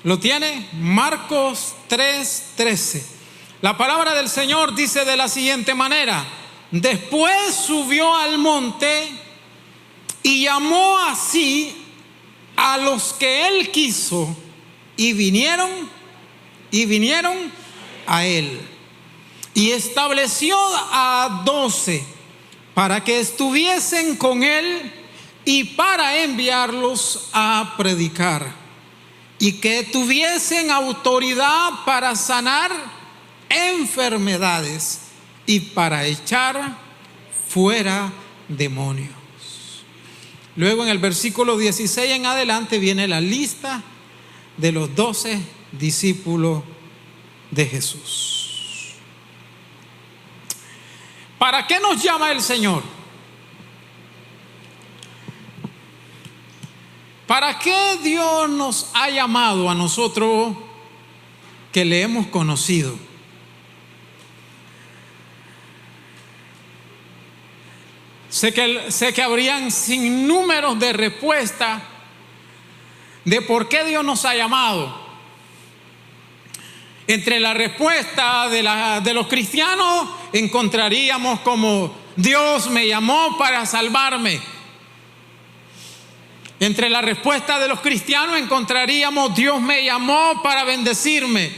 ¿Lo tiene? Marcos 3:13. La palabra del Señor dice de la siguiente manera: después subió al monte y llamó así a los que él quiso, y vinieron a él. Y estableció a 12 para que estuviesen con él y para enviarlos a predicar, y que tuviesen autoridad para sanar enfermedades y para echar fuera demonios. Luego en el versículo 16 en adelante viene la lista de los 12 discípulos de Jesús. ¿Para qué nos llama el Señor? ¿Para qué Dios nos ha llamado a nosotros que le hemos conocido? Sé que habrían sin números de respuestas de por qué Dios nos ha llamado. Entre la respuesta de los cristianos encontraríamos como: Dios me llamó para salvarme. Entre la respuesta de los cristianos encontraríamos: Dios me llamó para bendecirme.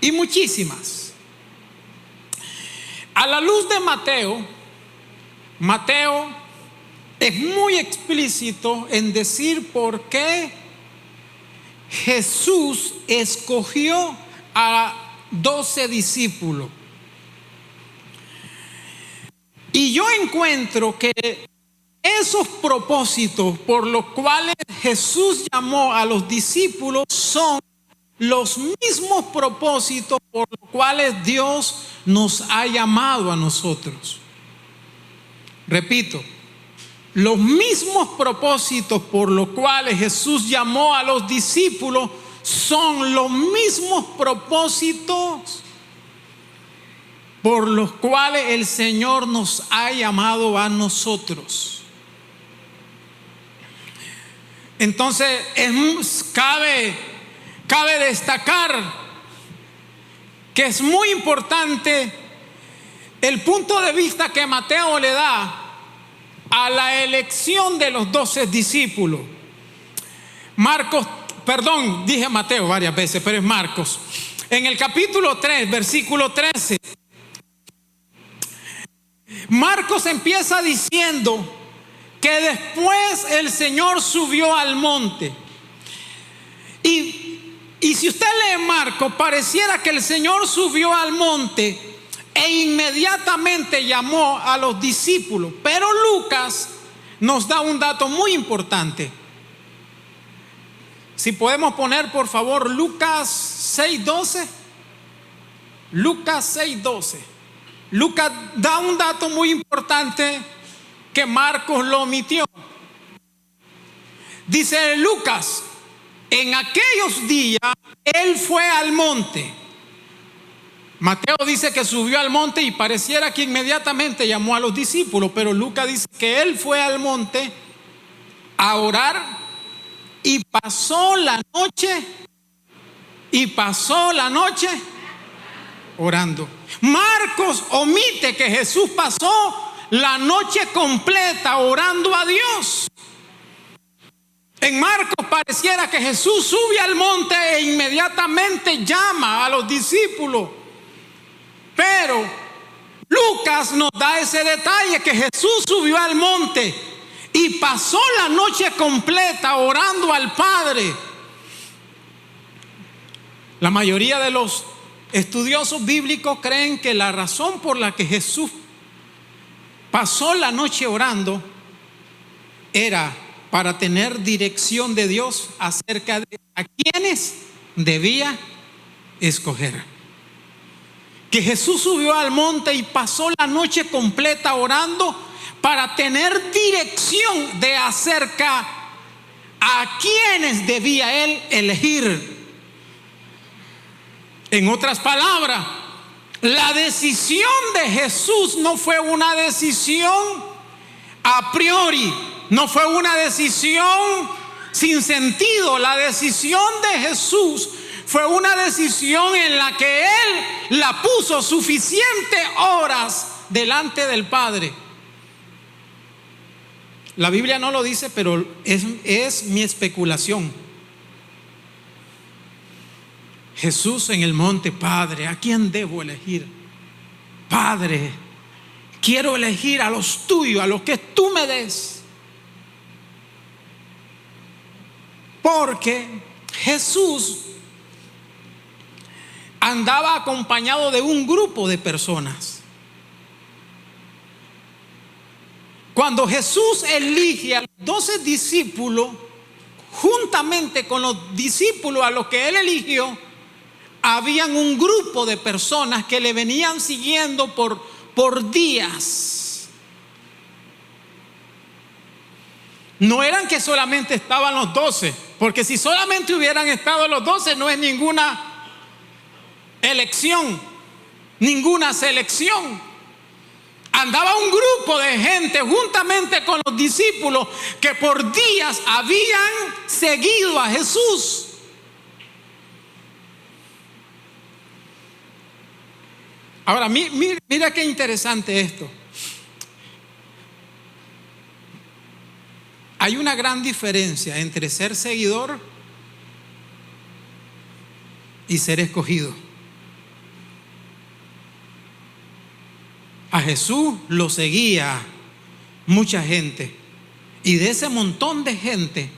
Y muchísimas. A la luz de Mateo es muy explícito en decir por qué Jesús escogió a 12 discípulos. Y yo encuentro que esos propósitos por los cuales Jesús llamó a los discípulos son los mismos propósitos por los cuales Dios nos ha llamado a nosotros. Repito, los mismos propósitos por los cuales Jesús llamó a los discípulos son los mismos propósitos por los cuales el Señor nos ha llamado a nosotros. Entonces cabe destacar que es muy importante el punto de vista que Mateo le da a la elección de los 12 discípulos. Dije Mateo varias veces, pero es Marcos. En el capítulo 3, versículo 13, Marcos empieza diciendo que después el Señor subió al monte. Y si usted lee Marcos, pareciera que el Señor subió al monte e inmediatamente llamó a los discípulos. Pero Lucas nos da un dato muy importante. Si podemos poner por favor Lucas 6:12. Lucas 6:12. Lucas da un dato muy importante que Marcos lo omitió. Dice Lucas: en aquellos días él fue al monte. Mateo dice que subió al monte y pareciera que inmediatamente llamó a los discípulos, pero Lucas dice que él fue al monte a orar y pasó la noche orando. Marcos omite que Jesús pasó la noche completa orando a Dios. En Marcos pareciera que Jesús sube al monte e inmediatamente llama a los discípulos. Pero Lucas nos da ese detalle, que Jesús subió al monte y pasó la noche completa orando al Padre. La mayoría de los estudiosos bíblicos creen que la razón por la que Jesús pasó la noche orando era para tener dirección de Dios acerca de a quienes debía escoger. Que Jesús subió al monte y pasó la noche completa orando para tener dirección de acerca a quienes debía él elegir. En otras palabras, la decisión de Jesús no fue una decisión a priori, no fue una decisión sin sentido. La decisión de Jesús fue una decisión en la que Él la puso suficientes horas delante del Padre. La Biblia no lo dice, pero es mi especulación. Jesús en el monte: Padre, ¿a quién debo elegir? Padre, quiero elegir a los tuyos, a los que tú me des. Porque Jesús andaba acompañado de un grupo de personas. Cuando Jesús elige a los 12 discípulos, juntamente con los discípulos a los que Él eligió, habían un grupo de personas que le venían siguiendo por días. No eran que solamente estaban los 12, porque si solamente hubieran estado los 12, no es ninguna elección, ninguna selección. Andaba un grupo de gente juntamente con los discípulos que por días habían seguido a Jesús. Ahora, mira qué interesante esto. Hay una gran diferencia entre ser seguidor y ser escogido. A Jesús lo seguía mucha gente, y de ese montón de gente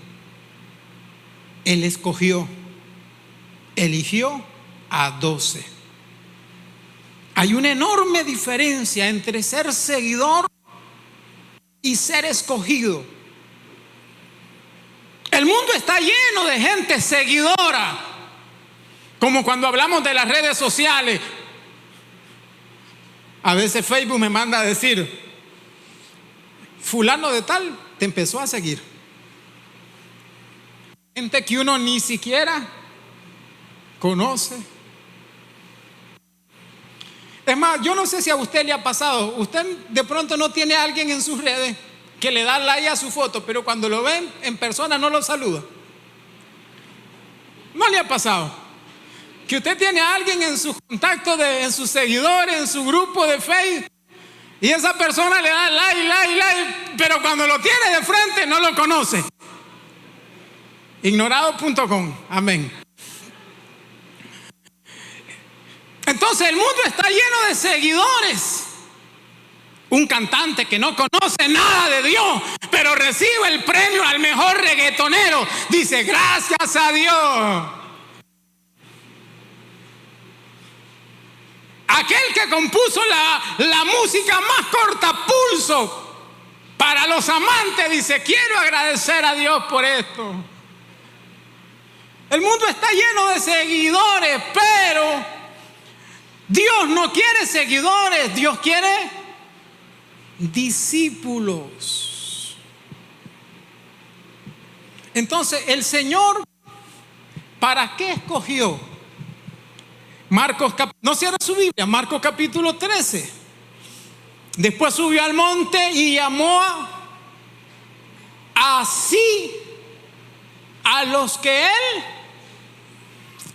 Él escogió, eligió a 12. Hay una enorme diferencia entre ser seguidor y ser escogido. El mundo está lleno de gente seguidora, como cuando hablamos de las redes sociales. A veces Facebook me manda a decir: fulano de tal te empezó a seguir. Gente que uno ni siquiera conoce. Es más, yo no sé si a usted le ha pasado. Usted de pronto no tiene a alguien en sus redes que le da like a su foto, pero cuando lo ven en persona no lo saluda. ¿No le ha pasado? Que usted tiene a alguien en sus contactos, en sus seguidores, en su grupo de Facebook, y esa persona le da like, pero cuando lo tiene de frente no lo conoce. Ignorado.com, amén. Entonces el mundo está lleno de seguidores. Un cantante que no conoce nada de Dios, pero recibe el premio al mejor reggaetonero, dice: gracias a Dios. Aquel que compuso la música más corta, Pulso, para los amantes, dice: quiero agradecer a Dios por esto. El mundo está lleno de seguidores, pero Dios no quiere seguidores, Dios quiere discípulos. Entonces, el Señor, ¿para qué escogió? No cierra su Biblia, Marcos capítulo 13. Después subió al monte y llamó así a los que Él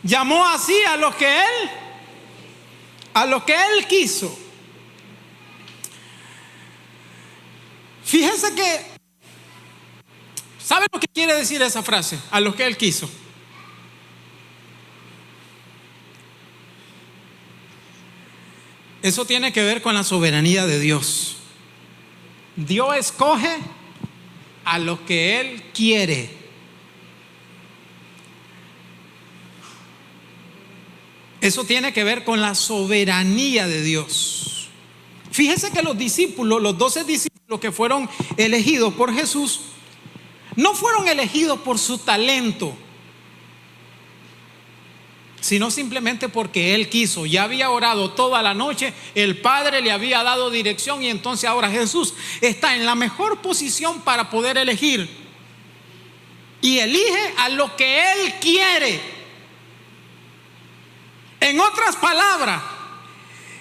llamó así a los que Él quiso. Fíjense que, ¿sabe lo que quiere decir esa frase? A los que Él quiso. Eso tiene que ver con la soberanía de Dios. Dios escoge a los que Él quiere. Eso tiene que ver con la soberanía de Dios. Fíjese que los discípulos, los 12 discípulos que fueron elegidos por Jesús, no fueron elegidos por su talento, sino simplemente porque Él quiso. Ya había orado toda la noche, el Padre le había dado dirección, y entonces ahora Jesús está en la mejor posición para poder elegir, y elige a lo que Él quiere. En otras palabras,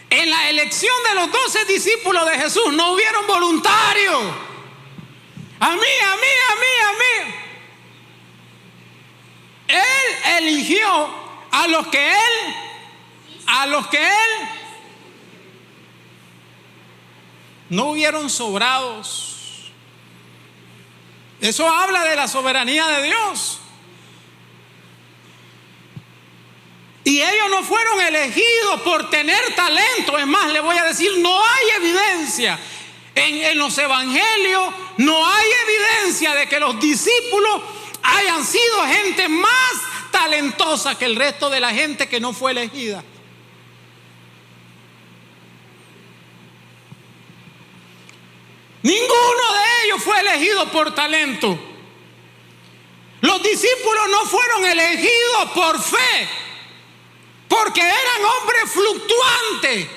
en la elección de los 12 discípulos de Jesús no hubieron voluntarios. A mí. eligió a los que Él no hubieron sobrados. Eso habla de la soberanía de Dios. Y ellos no fueron elegidos por tener talento. Es más, le voy a decir, no hay evidencia en los evangelios, no hay evidencia de que los discípulos hayan sido gente más talentosa que el resto de la gente que no fue elegida. Ninguno de ellos fue elegido por talento. Los discípulos no fueron elegidos por fe, porque eran hombres fluctuantes.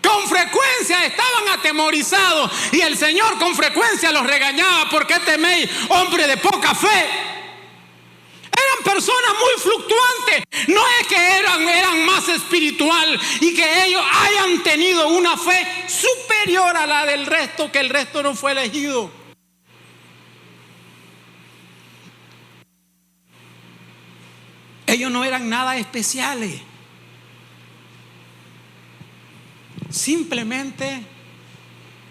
Con frecuencia estaban atemorizados y el Señor con frecuencia los regañaba. ¿Por qué teméis, hombre de poca fe? Eran personas muy fluctuantes. No es que eran más espiritual y que ellos hayan tenido una fe superior a la del resto, que el resto no fue elegido. Ellos no eran nada especiales. Simplemente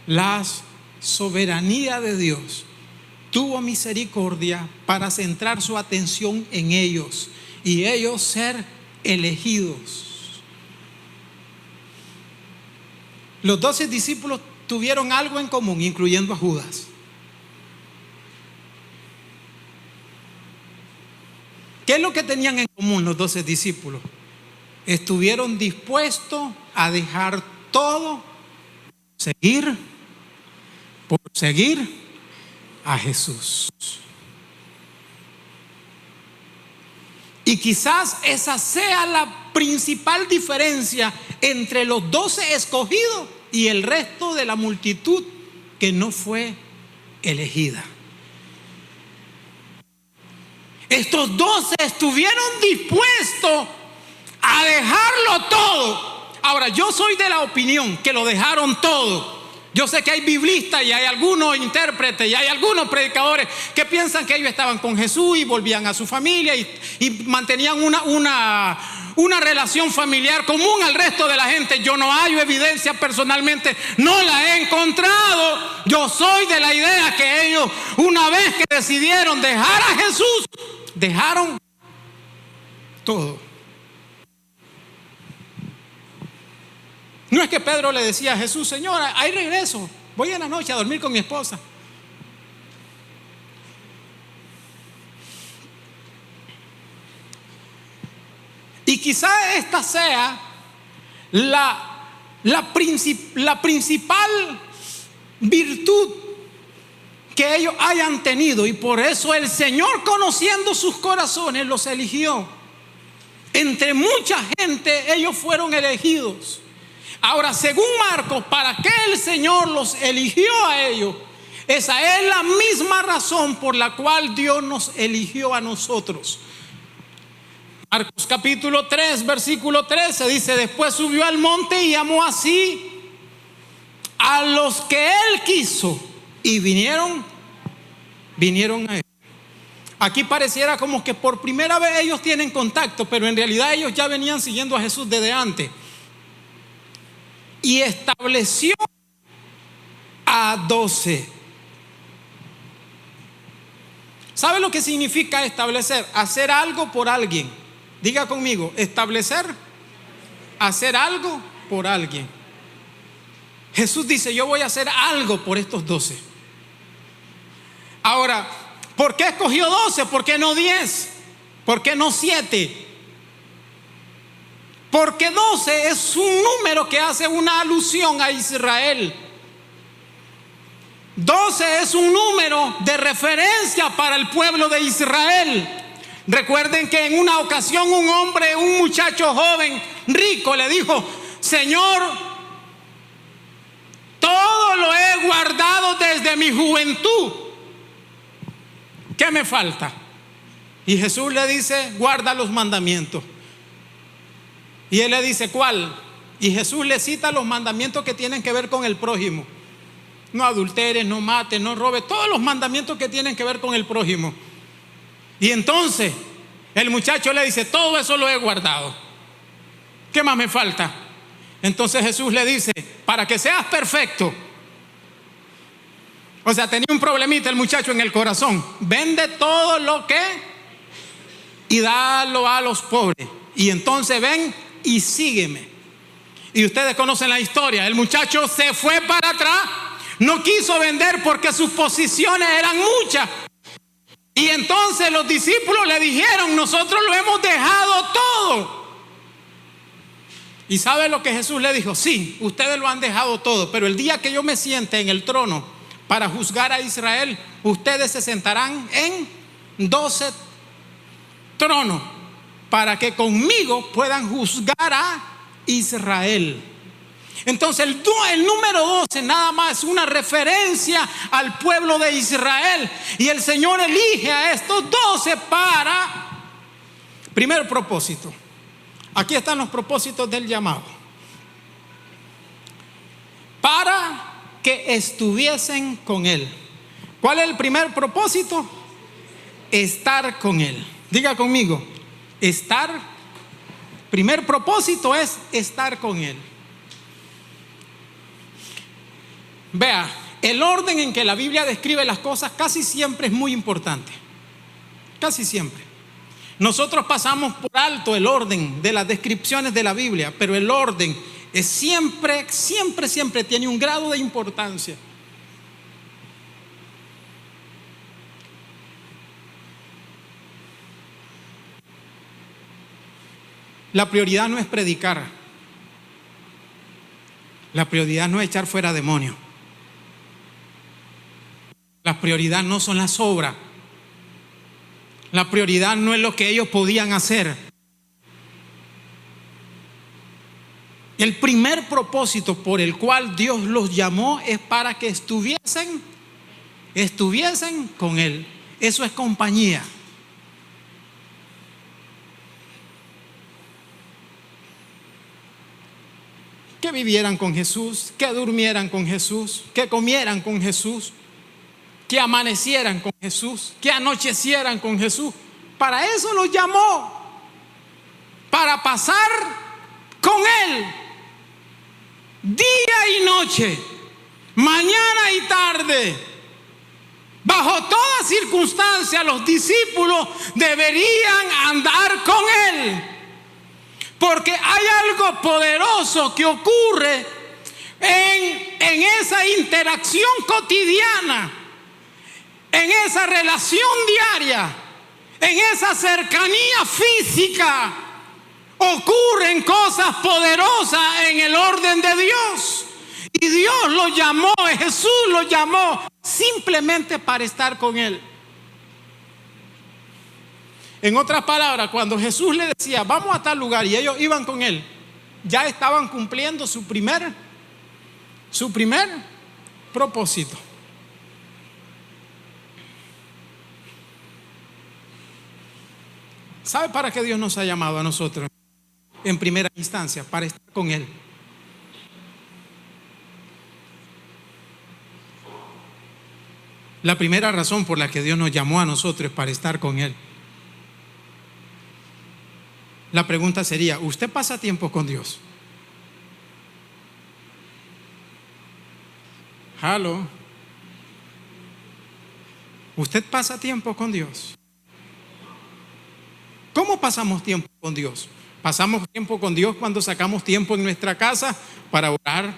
la soberanía de Dios tuvo misericordia para centrar su atención en ellos y ellos ser elegidos. Los 12 discípulos tuvieron algo en común, incluyendo a Judas. ¿Qué es lo que tenían en común los 12 discípulos? Estuvieron dispuestos a dejar todo por seguir a Jesús. Y quizás esa sea la principal diferencia entre los 12 escogidos y el resto de la multitud que no fue elegida. Estos 12 estuvieron dispuestos a dejarlo todo. Ahora, yo soy de la opinión que lo dejaron todo. Yo sé que hay biblistas y hay algunos intérpretes y hay algunos predicadores que piensan que ellos estaban con Jesús y volvían a su familia y mantenían una relación familiar común al resto de la gente. Yo no hallo evidencia personalmente, no la he encontrado. Yo soy de la idea que ellos, una vez que decidieron dejar a Jesús, dejaron todo. No es que Pedro le decía a Jesús: Señor, hay regreso, voy en la noche a dormir con mi esposa. Y quizá esta sea la principal virtud que ellos hayan tenido, y por eso el Señor, conociendo sus corazones, los eligió. Entre mucha gente ellos fueron elegidos. Ahora, según Marcos, ¿para qué el Señor los eligió a ellos? Esa es la misma razón por la cual Dios nos eligió a nosotros. Marcos capítulo 3, versículo 13 dice: después subió al monte y llamó así a los que Él quiso, y vinieron a Él. Aquí pareciera como que por primera vez ellos tienen contacto, pero en realidad ellos ya venían siguiendo a Jesús desde antes. Y estableció a 12. ¿Sabe lo que significa establecer? Hacer algo por alguien. Diga conmigo: establecer, hacer algo por alguien. Jesús dice: yo voy a hacer algo por estos 12. Ahora, ¿por qué escogió 12? ¿Por qué no 10? ¿Por qué no 7? Porque 12 es un número que hace una alusión a Israel. 12 es un número de referencia para el pueblo de Israel. Recuerden que en una ocasión un muchacho joven, rico, le dijo: Señor, todo lo he guardado desde mi juventud. ¿Qué me falta? Y Jesús le dice: guarda los mandamientos. Y él le dice: ¿cuál? Y Jesús le cita los mandamientos que tienen que ver con el prójimo. No adulteres, no mates, no robes, todos los mandamientos que tienen que ver con el prójimo. Y entonces El muchacho le dice: todo eso lo he guardado, ¿qué más me falta? Entonces Jesús le dice: para que seas perfecto. O sea, tenía un problemita el muchacho en el corazón. Vende todo lo que y dalo a los pobres, y entonces ven y sígueme. Y ustedes conocen la historia. El muchacho se fue para atrás, no quiso vender porque sus posiciones eran muchas. Y entonces los discípulos le dijeron: nosotros lo hemos dejado todo. ¿Y sabe lo que Jesús le dijo? Sí, ustedes lo han dejado todo, pero el día que yo me siente en el trono para juzgar a Israel, ustedes se sentarán en 12 tronos para que conmigo puedan juzgar a Israel. Entonces el número 12 nada más es una referencia al pueblo de Israel, y el Señor elige a estos 12 para primer propósito. Aquí están los propósitos del llamado: para que estuviesen con Él. ¿Cuál es el primer propósito? Estar con Él. Diga conmigo: estar. Primer propósito es estar con Él. Vea, el orden en que la Biblia describe las cosas casi siempre es muy importante. Casi siempre. Nosotros pasamos por alto el orden de las descripciones de la Biblia, pero el orden es siempre tiene un grado de importancia. La prioridad no es predicar. La prioridad no es echar fuera demonios. La prioridad no son las obras. La prioridad no es lo que ellos podían hacer. El primer propósito por el cual Dios los llamó es para que estuviesen con Él. Eso es compañía. Que vivieran con Jesús, que durmieran con Jesús, que comieran con Jesús, que amanecieran con Jesús, que anochecieran con Jesús. Para eso los llamó, para pasar con Él día y noche, mañana y tarde. Bajo toda circunstancia los discípulos deberían andar con Él, porque hay algo poderoso que ocurre en esa interacción cotidiana, en esa relación diaria, en esa cercanía física. Ocurren cosas poderosas en el orden de Dios. Y Dios lo llamó, Jesús lo llamó simplemente para estar con Él. En otras palabras, cuando Jesús le decía: vamos a tal lugar, y ellos iban con Él, ya estaban cumpliendo su primer propósito. ¿Sabe para qué Dios nos ha llamado a nosotros? En primera instancia, para estar con Él. La primera razón por la que Dios nos llamó a nosotros es para estar con Él. La pregunta sería: ¿usted pasa tiempo con Dios? ¿Aló? ¿Usted pasa tiempo con Dios? ¿Cómo pasamos tiempo con Dios? Pasamos tiempo con Dios cuando sacamos tiempo en nuestra casa para orar.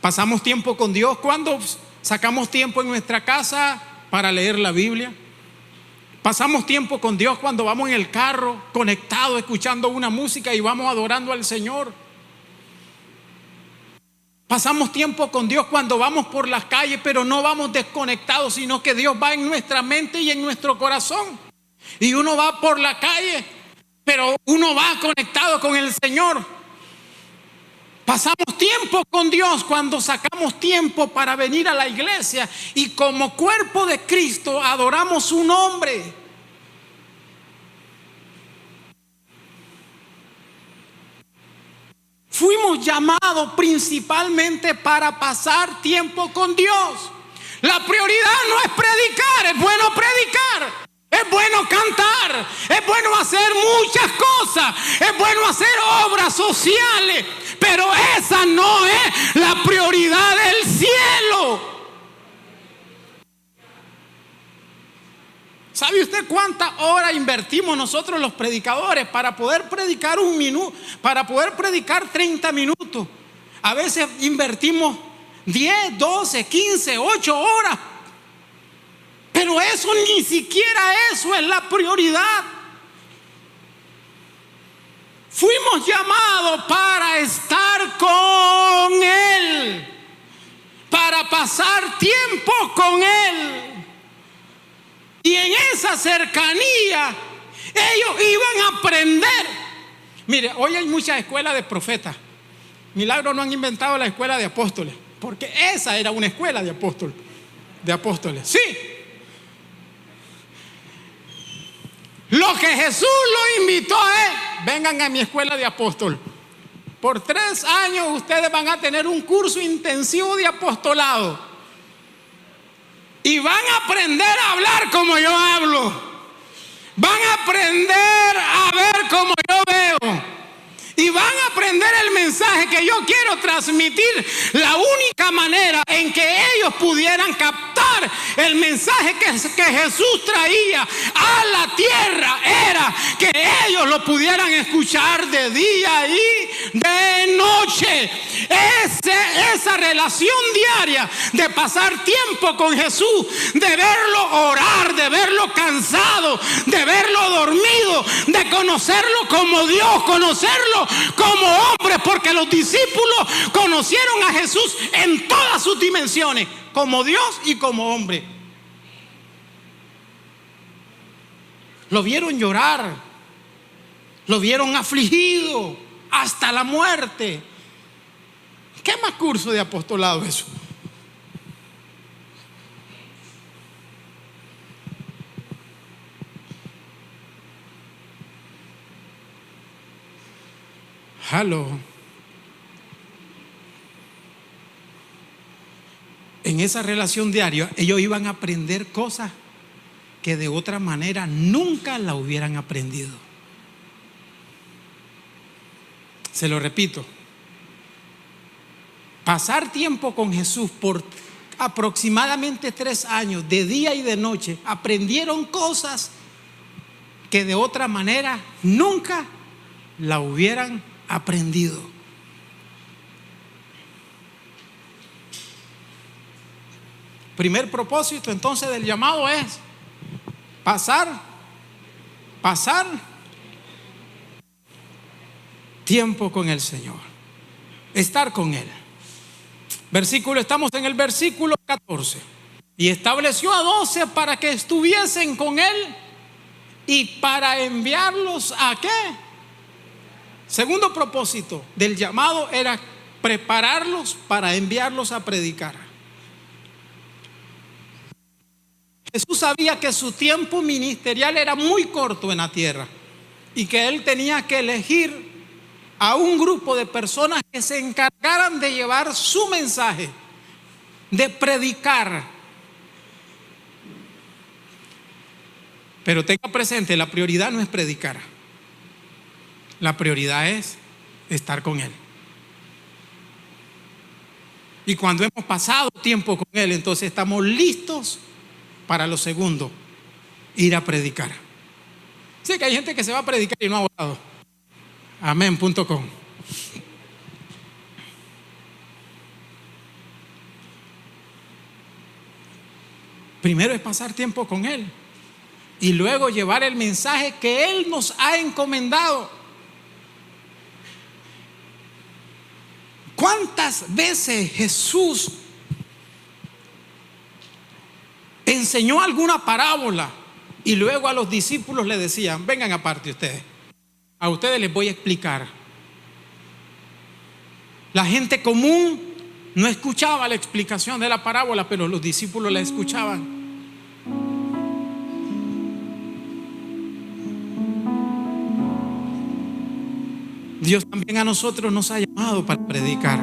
Pasamos tiempo con Dios cuando sacamos tiempo en nuestra casa para leer la Biblia. Pasamos tiempo con Dios cuando vamos en el carro conectados, escuchando una música y vamos adorando al Señor. Pasamos tiempo con Dios cuando vamos por las calles, pero no vamos desconectados, sino que Dios va en nuestra mente y en nuestro corazón. Y uno va por la calle, pero uno va conectado con el Señor. Pasamos tiempo con Dios cuando sacamos tiempo para venir a la iglesia y como cuerpo de Cristo adoramos su nombre. Fuimos llamados principalmente para pasar tiempo con Dios. La prioridad no es predicar, es bueno predicar, es bueno bueno cantar, es bueno hacer muchas cosas, es bueno hacer obras sociales, pero esa no es la prioridad del cielo. ¿Sabe usted cuántas horas invertimos nosotros los predicadores para poder predicar un minuto, para poder predicar 30 minutos? A veces invertimos 10, 12, 15, 8 horas. Pero eso, ni siquiera eso es la prioridad. Fuimos llamados para estar con Él, para pasar tiempo con Él. Y en esa cercanía ellos iban a aprender. Mire, hoy hay muchas escuelas de profetas. Milagro no han inventado la escuela de apóstoles, porque esa era una escuela de apóstoles. Sí. Lo que Jesús lo invitó es: vengan a mi escuela de apóstol. Por 3 años ustedes van a tener un curso intensivo de apostolado. Y van a aprender a hablar como yo hablo. Van a aprender a ver como yo veo. Y van a aprender el mensaje que yo quiero transmitir. La única manera en que ellos pudieran captar el mensaje que Jesús traía a la tierra era que ellos lo pudieran escuchar de día y de noche. Esa relación diaria de pasar tiempo con Jesús, de verlo orar, de verlo cansado, de verlo dormido, de conocerlo como Dios, conocerlo como hombre, porque los discípulos conocieron a Jesús en todas sus dimensiones, como Dios y como hombre. Lo vieron llorar, lo vieron afligido hasta la muerte. ¿Qué más curso de apostolado eso? En esa relación diaria ellos iban a aprender cosas que de otra manera nunca la hubieran aprendido. Se lo repito: pasar tiempo con Jesús por aproximadamente 3 años, de día y de noche, aprendieron cosas que de otra manera nunca la hubieran aprendido. Primer propósito entonces del llamado es pasar tiempo con el Señor, estar con Él. Estamos en el versículo 14. Y estableció a 12 para que estuviesen con Él y para enviarlos a ¿qué? Segundo propósito del llamado era prepararlos para enviarlos a predicar. Jesús sabía que su tiempo ministerial era muy corto en la tierra y que Él tenía que elegir a un grupo de personas que se encargaran de llevar su mensaje, de predicar. Pero tenga presente, la prioridad no es predicar. La prioridad es estar con Él. Y cuando hemos pasado tiempo con Él, entonces estamos listos para lo segundo: ir a predicar. Sé que hay gente que se va a predicar y no ha orado. Amén.com. Primero es pasar tiempo con Él y luego llevar el mensaje que Él nos ha encomendado. ¿Cuántas veces Jesús enseñó alguna parábola y luego a los discípulos le decían: vengan aparte ustedes, a ustedes les voy a explicar? La gente común no escuchaba la explicación de la parábola, pero los discípulos la escuchaban. Dios también a nosotros nos ha llamado para predicar,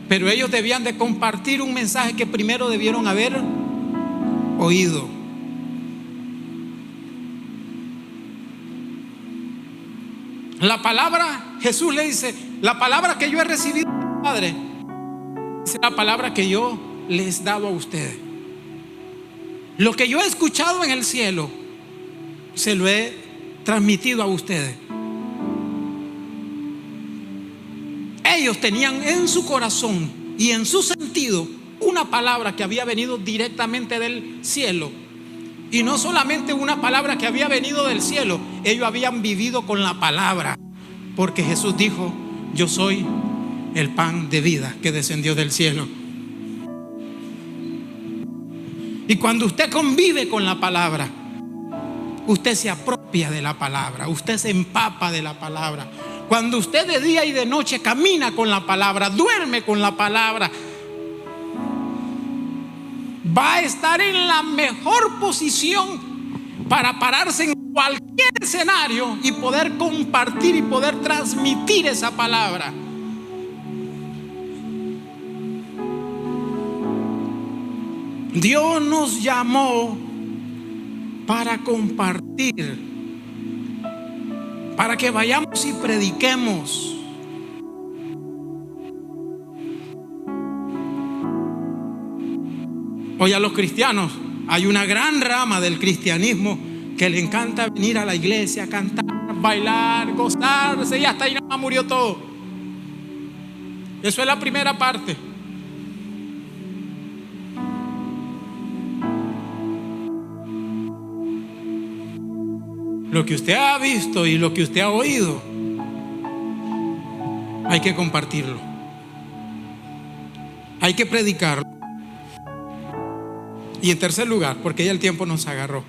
pero ellos debían de compartir un mensaje que primero debieron haber oído. La palabra, Jesús le dice, la palabra que yo he recibido del Padre es la palabra que yo les he dado a ustedes. Lo que yo he escuchado en el cielo, se lo he transmitido a ustedes. Ellos tenían en su corazón y en su sentido una palabra que había venido directamente del cielo. Y no solamente una palabra que había venido del cielo, ellos habían vivido con la palabra, porque Jesús dijo: yo soy el pan de vida que descendió del cielo. Y cuando usted convive con la palabra, usted se apropia de la palabra, usted se empapa de la palabra. Cuando usted de día y de noche camina con la palabra, duerme con la palabra, va a estar en la mejor posición para pararse en cualquier escenario y poder compartir y poder transmitir esa palabra. Dios nos llamó para compartir, para que vayamos y prediquemos. Hoy a los cristianos hay una gran rama del cristianismo que le encanta venir a la iglesia, cantar, bailar, gozarse, y hasta ahí nada más murió todo. Eso es la primera parte. Lo que usted ha visto y lo que usted ha oído, hay que compartirlo, hay que predicarlo. Y en tercer lugar, porque ya el tiempo nos agarró,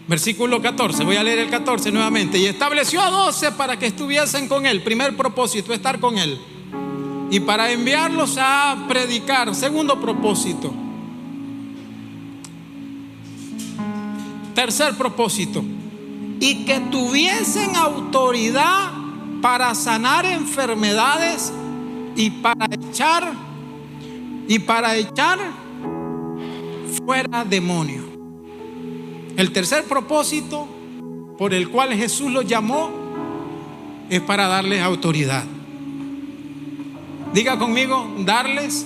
versículo 14, voy a leer el 14 nuevamente. Y estableció a 12 para que estuviesen con él. Primer propósito, estar con él. Y para enviarlos a predicar. Segundo propósito. Tercer propósito, y que tuviesen autoridad para sanar enfermedades y para echar fuera demonios. El tercer propósito por el cual Jesús los llamó es para darles autoridad. Diga conmigo: darles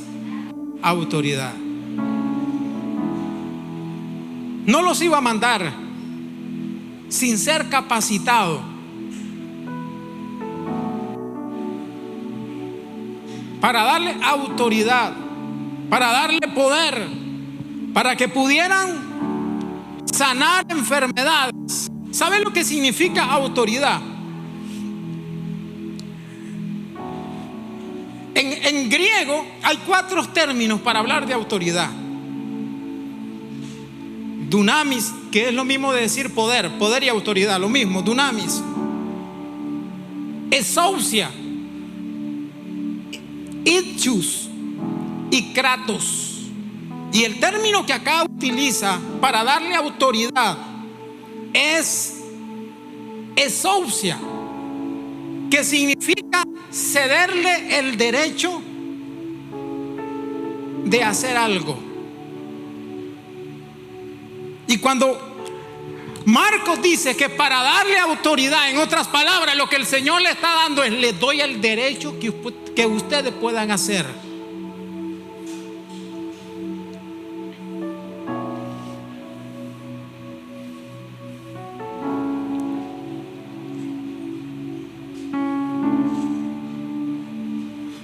autoridad. No los iba a mandar sin ser capacitado. Para darle autoridad, para darle poder, para que pudieran sanar enfermedades. ¿Sabe lo que significa autoridad? En griego hay 4 términos para hablar de autoridad. Dunamis, que es lo mismo de decir poder y autoridad, lo mismo, dunamis. Exousia, ichus y kratos. Y el término que acá utiliza para darle autoridad es exousia, que significa cederle el derecho de hacer algo. Y cuando Marcos dice que para darle autoridad, en otras palabras, lo que el Señor le está dando es: les doy el derecho que ustedes puedan hacer.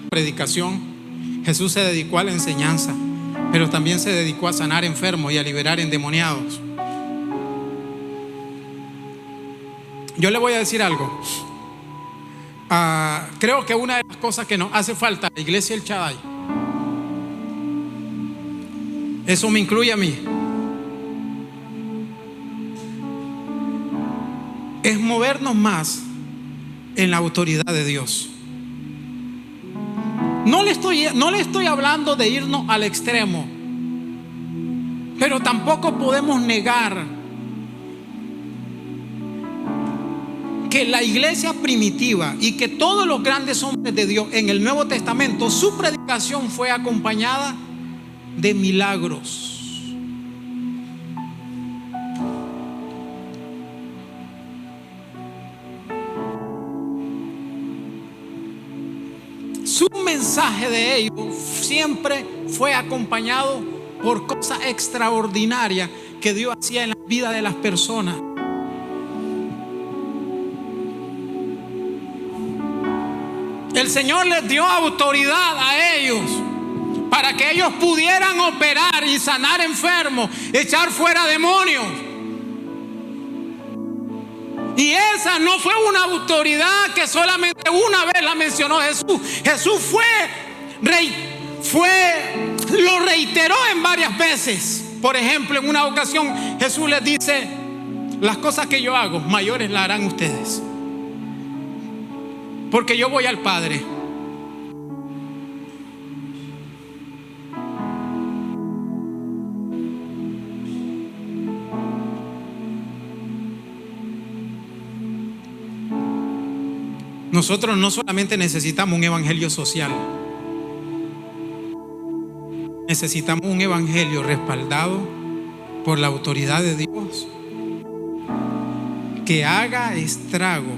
Predicación, Jesús se dedicó a la enseñanza, pero también se dedicó a sanar enfermos y a liberar endemoniados. Yo le voy a decir algo. Creo que una de las cosas que nos hace falta a la iglesia El Shaddai, eso me incluye a mí, es movernos más en la autoridad de Dios. No le estoy hablando de irnos al extremo, pero tampoco podemos negar que la iglesia primitiva y que todos los grandes hombres de Dios en el Nuevo Testamento, su predicación fue acompañada de milagros. mensaje de ellos siempre fue acompañado por cosas extraordinarias que Dios hacía en la vida de las personas. El Señor les dio autoridad a ellos para que ellos pudieran operar y sanar enfermos, echar fuera demonios. Y esa no fue una autoridad que solamente una vez la mencionó Jesús. Jesús lo reiteró en varias veces. Por ejemplo, en una ocasión Jesús les dice: las cosas que yo hago, mayores las harán ustedes, porque yo voy al Padre. Nosotros no solamente necesitamos un evangelio social, necesitamos un evangelio respaldado por la autoridad de Dios, que haga estrago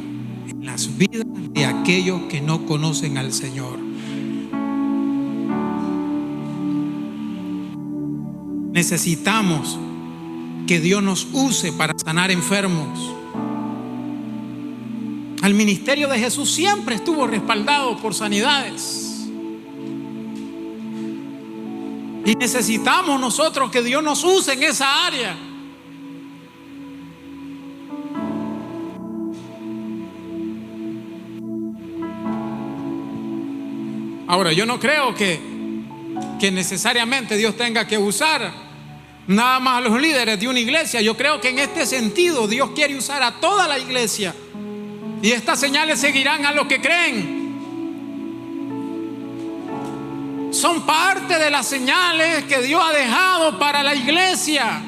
en las vidas de aquellos que no conocen al Señor. Necesitamos que Dios nos use para sanar enfermos. El ministerio de Jesús siempre estuvo respaldado por sanidades. Y necesitamos nosotros que Dios nos use en esa área. Ahora, yo no creo que necesariamente Dios tenga que usar nada más a los líderes de una iglesia. Yo creo que en este sentido Dios quiere usar a toda la iglesia. Y estas señales seguirán a los que creen. Son parte de las señales que Dios ha dejado para la iglesia.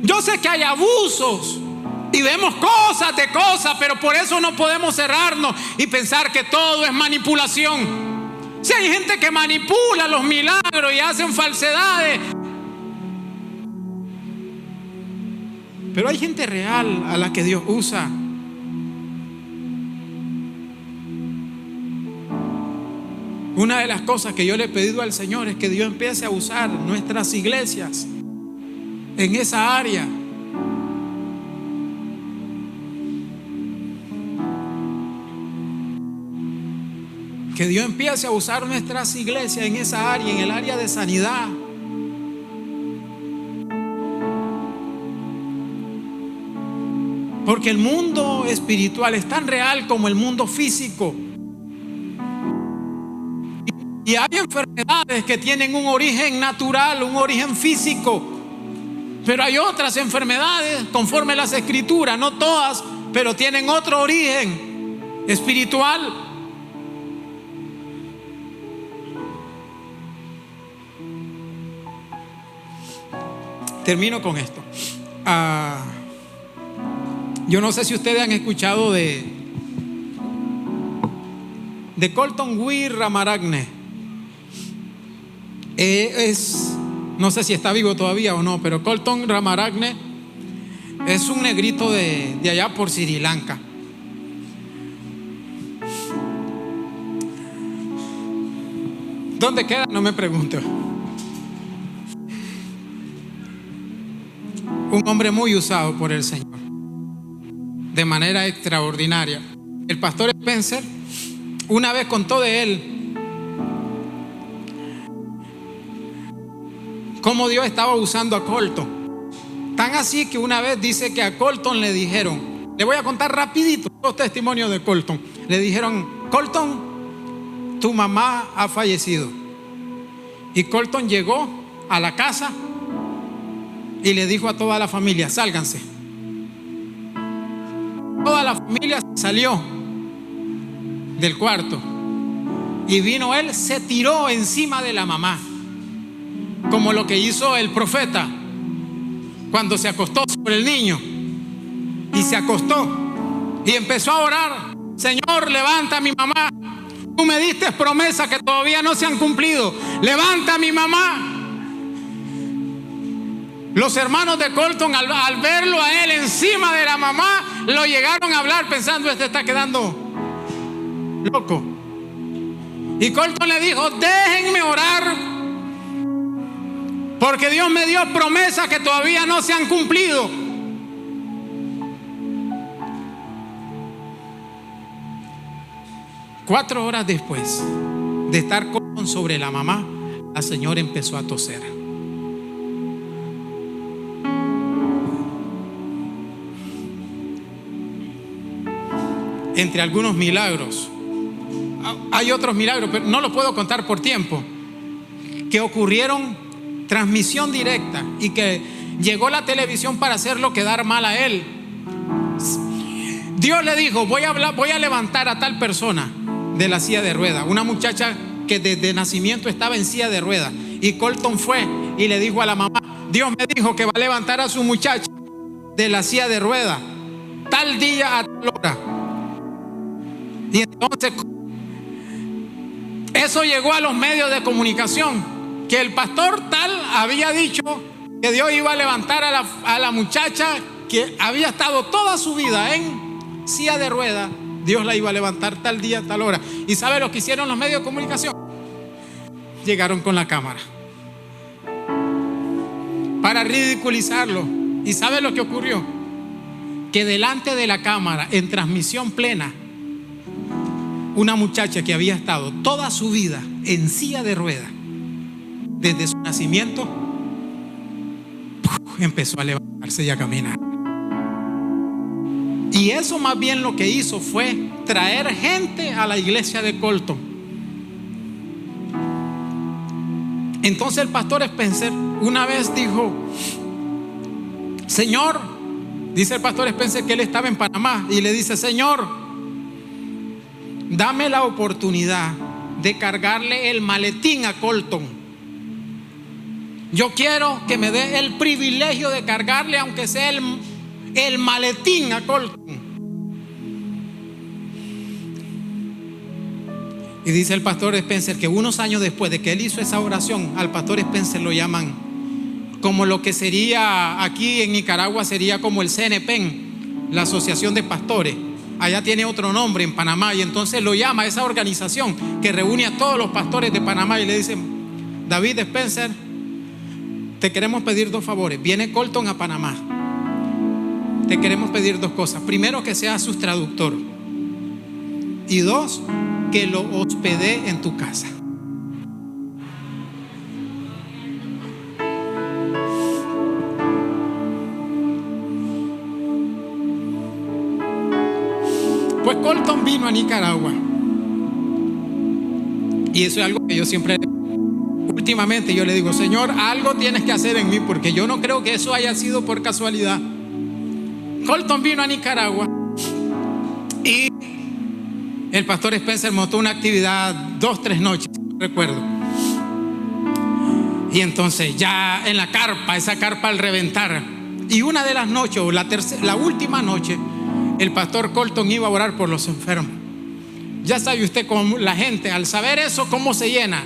Yo sé que hay abusos y vemos cosas de cosas, pero por eso no podemos cerrarnos y pensar que todo es manipulación. Si hay gente que manipula los milagros y hacen falsedades, pero hay gente real a la que Dios usa. Una de las cosas que yo le he pedido al Señor es que Dios empiece a usar nuestras iglesias en esa área. Que Dios empiece a usar nuestras iglesias en esa área, en el área de sanidad. Porque el mundo espiritual es tan real como el mundo físico. Y hay enfermedades que tienen un origen natural, un origen físico. Pero hay otras enfermedades, conforme las Escrituras, no todas, pero tienen otro origen espiritual. Termino con esto. Yo no sé si ustedes han escuchado de Colton W. Ramaragne. No sé si está vivo todavía o no, pero Colton Ramaragne es un negrito de allá por Sri Lanka. ¿Dónde queda? No me pregunto. Un hombre muy usado por el Señor de manera extraordinaria. El pastor Spencer una vez contó de él cómo Dios estaba usando a Colton. Tan así que una vez dice que a Colton le dijeron, le voy a contar rapidito los testimonios de Colton. Le dijeron: Colton, tu mamá ha fallecido. Y Colton llegó a la casa y le dijo a toda la familia: sálganse. Toda la familia salió del cuarto y vino él, se tiró encima de la mamá, como lo que hizo el profeta cuando se acostó sobre el niño. Y se acostó y empezó a orar: Señor, levanta a mi mamá. Tú me diste promesas que todavía no se han cumplido. Levanta a mi mamá. Los hermanos de Colton al verlo a él encima de la mamá, lo llegaron a hablar pensando: este está quedando loco. Y Colton le dijo: déjenme orar, porque Dios me dio promesas que todavía no se han cumplido. Cuatro horas después de estar Colton sobre la mamá, la señora empezó a toser. Entre algunos milagros, hay otros milagros, pero no los puedo contar por tiempo, que ocurrieron, transmisión directa, y que llegó la televisión para hacerlo quedar mal a él. Dios le dijo: voy a levantar a tal persona de la silla de ruedas, una muchacha que desde nacimiento estaba en silla de ruedas. Y Colton fue y le dijo a la mamá: Dios me dijo que va a levantar a su muchacha de la silla de ruedas tal día a tal hora. Y entonces eso llegó a los medios de comunicación, que el pastor tal había dicho que Dios iba a levantar a la muchacha que había estado toda su vida en silla de ruedas. Dios la iba a levantar tal día, tal hora. ¿Y sabe lo que hicieron los medios de comunicación? Llegaron con la cámara para ridiculizarlo. ¿Y sabe lo que ocurrió? Que delante de la cámara, en transmisión plena, una muchacha que había estado toda su vida en silla de ruedas, desde su nacimiento, empezó a levantarse y a caminar. Y eso más bien lo que hizo fue traer gente a la iglesia de Colton. Entonces el pastor Spencer una vez dijo: Señor, dice el pastor Spencer que él estaba en Panamá, y le dice: Señor, dame la oportunidad de cargarle el maletín a Colton. Yo quiero que me dé el privilegio de cargarle, aunque sea el maletín a Colton. Y dice el pastor Spencer que unos años después de que él hizo esa oración, al pastor Spencer lo llaman como lo que sería aquí en Nicaragua, sería como el CNPEN, la Asociación de Pastores. Allá tiene otro nombre en Panamá, y entonces lo llama a esa organización que reúne a todos los pastores de Panamá y le dicen: David Spencer, te queremos pedir dos favores. Viene Colton a Panamá, te queremos pedir dos cosas. Primero, que seas su traductor, y dos, que lo hospede en tu casa. Pues Colton vino a Nicaragua, y eso es algo que yo siempre, últimamente yo le digo: Señor, algo tienes que hacer en mí, porque yo no creo que eso haya sido por casualidad. Colton vino a Nicaragua y el pastor Spencer montó una actividad 2-3 noches, no recuerdo. Y entonces ya en la carpa, esa carpa al reventar, y una de las noches, o la última noche, el pastor Colton iba a orar por los enfermos. Ya sabe usted cómo la gente, al saber eso, cómo se llena.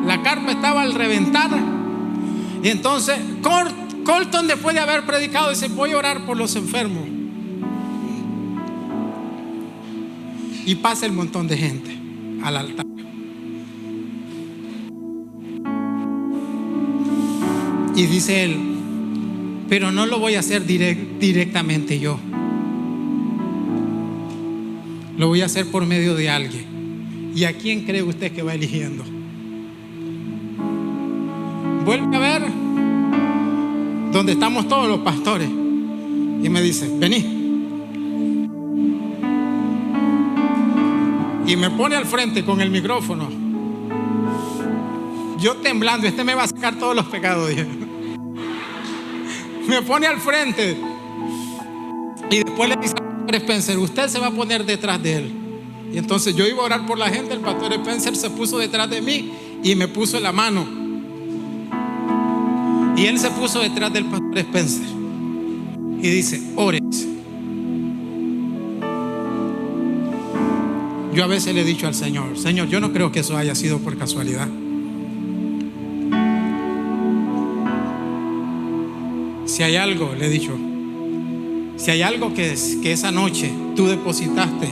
La carpa estaba al reventar. Y entonces Colton, después de haber predicado, dice: voy a orar por los enfermos. Y pasa el montón de gente al altar. Y dice él: pero no lo voy a hacer directamente yo. Lo voy a hacer por medio de alguien. ¿Y a quién cree usted que va eligiendo? Vuelve a ver donde estamos todos los pastores y me dice: vení. Y me pone al frente con el micrófono. Yo temblando: este me va a sacar todos los pecados, dije. Me pone al frente y después le dice al pastor Spencer: usted se va a poner detrás de él. Y entonces yo iba a orar por la gente. El pastor Spencer se puso detrás de mí y me puso la mano, y él se puso detrás del pastor Spencer y dice: ores. Yo a veces le he dicho al Señor: Señor, yo no creo que eso haya sido por casualidad. Si hay algo, le he dicho, si hay algo que esa noche tú depositaste,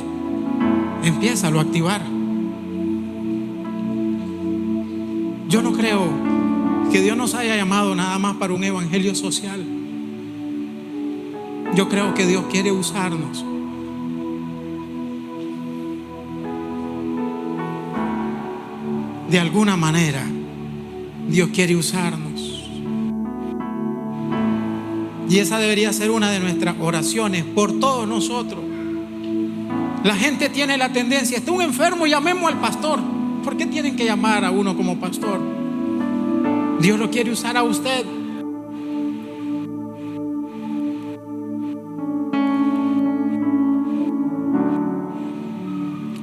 empiézalo a activar. Yo no creo que Dios nos haya llamado nada más para un evangelio social. Yo creo que Dios quiere usarnos. De alguna manera, Dios quiere usarnos. Y esa debería ser una de nuestras oraciones por todos nosotros. La gente tiene la tendencia, está un enfermo, llamemos al pastor. ¿Por qué tienen que llamar a uno como pastor? Dios lo quiere usar a usted.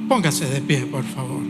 Póngase de pie, por favor.